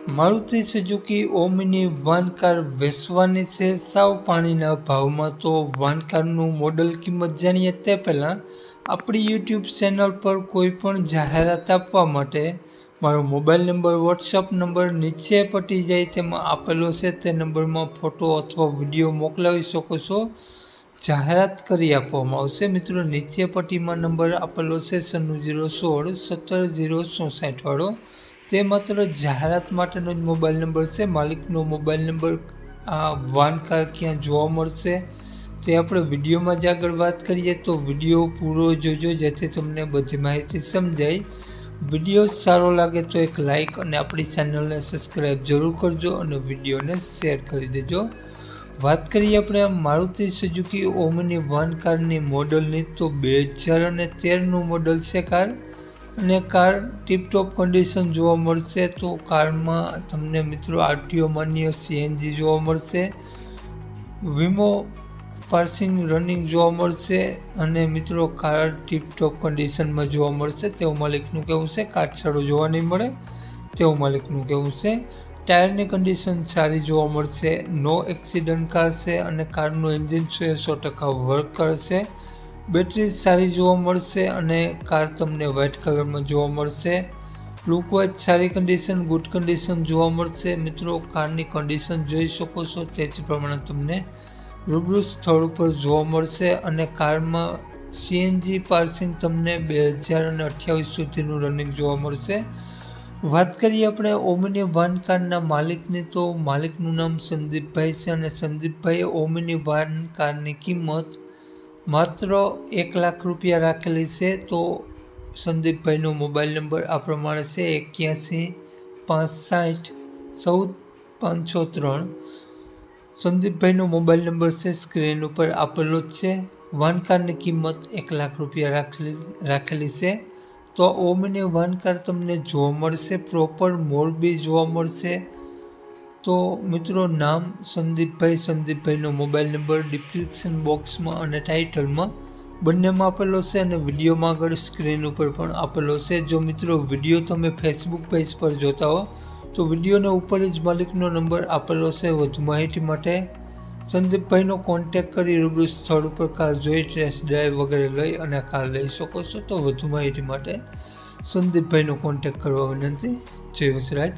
Maruti Suzuki Omni van car વેચવાની છે સાવ પાણીના ભાવમાં। તો વાન કારનું મોડલ કિંમત જાણીએ તે પહેલાં આપણી યુટ્યુબ ચેનલ પર કોઈ પણ જાહેરાત આપવા માટે મારો મોબાઈલ નંબર વોટ્સઅપ નંબર નીચે પટી જાય તેમાં આપેલો છે, તે નંબરમાં ફોટો અથવા વિડીયો મોકલાવી શકો છો, જાહેરાત કરી આપવામાં આવશે। મિત્રો નીચે પટ્ટીમાં નંબર આપેલો છે 9616 17064 વાળો, તે માત્ર જાહેરાત માટેનો જ મોબાઈલ નંબર છે। માલિકનો મોબાઈલ નંબર, આ વાન કાર ક્યાં જોવા મળશે તે આપણે વિડીયોમાં જ આગળ વાત કરીએ, તો વિડીયો પૂરો જોજો જેથી તમને બધી માહિતી સમજાય। વિડીયો સારો લાગે તો એક લાઇક અને આપણી ચેનલને સબસ્ક્રાઈબ જરૂર કરજો અને વિડીયોને શેર કરી દેજો। વાત કરીએ આપણે મારુતિ સુઝુકી ઓમિની વાન કારની મોડલની, તો 2013નું મોડલ છે કાર, અને કાર ટીપટોપ કન્ડિશન જોવા મળશે। તો કારમાં તમને મિત્રો આરટીઓ માન્ય સીએનજી જોવા મળશે, વીમો પાર્સિંગ રનિંગ જોવા મળશે, અને મિત્રો કાર ટીપટોપ કન્ડિશનમાં જોવા મળશે તેવું માલિકનું કહેવું છે। કાટછાળો જોવા નહીં મળે તેવું માલિકનું કહેવું છે। ટાયરની કન્ડિશન સારી જોવા મળશે, નો એક્સિડન્ટ કાર છે, અને કારનું એન્જિન 100% વર્ક કરશે। બેટરી સારી જોવા મળશે અને કાર તમને વ્હાઇટ કલરમાં જોવા મળશે। લુક વાઇઝ સારી કન્ડિશન, ગુડ કન્ડિશન જોવા મળશે। મિત્રો કારની કન્ડિશન જોઈ શકો છો તે જ પ્રમાણે તમને રૂબરૂ સ્થળ ઉપર જોવા મળશે, અને કારમાં સીએનજી પાર્સિંગ તમને 2028 સુધીનું રનિંગ જોવા મળશે। વાત કરીએ આપણે ઓમિની વાન કારના માલિકની, તો માલિકનું નામ સંદીપભાઈ છે, અને સંદીપભાઈએ ઓમિની વાન કારની કિંમત માત્ર 1 લાખ રૂપિયા રાખેલી છે। તો સંદીપભાઈનો મોબાઈલ નંબર આ પ્રમાણે છે 81 560 14 503। સંદીપભાઈનો મોબાઈલ નંબર છે સ્ક્રીન ઉપર આપેલો જ છે। વાન કારની કિંમત 1 લાખ રૂપિયા રાખેલી છે। તો ઓમિની વાન કાર તમને જોવા મળશે પ્રોપર મોરબી જોવા મળશે। તો મિત્રો નામ સંદીપભાઈનો મોબાઈલ નંબર ડિસ્ક્રિપ્શન બોક્સમાં અને ટાઇટલમાં બંનેમાં આપેલો છે, અને વિડીયોમાં આગળ સ્ક્રીન ઉપર પણ આપેલો છે। જો મિત્રો વિડીયો તમે ફેસબુક પેજ પર જોતા હો તો વિડીયોના ઉપર જ માલિકનો નંબર આપેલો છે। વધુ માહિતી માટે સંદીપભાઈનો કોન્ટેક્ટ કરી રૂબરૂ સ્થળ ઉપર કાર જોઈ ટેસ્ટ ડ્રાઈવ વગેરે લઈ અને કાર લઈ શકો છો। તો વધુ માહિતી માટે સંદીપભાઈનો કોન્ટેક્ટ કરવા વિનંતી। જય વસરાજ।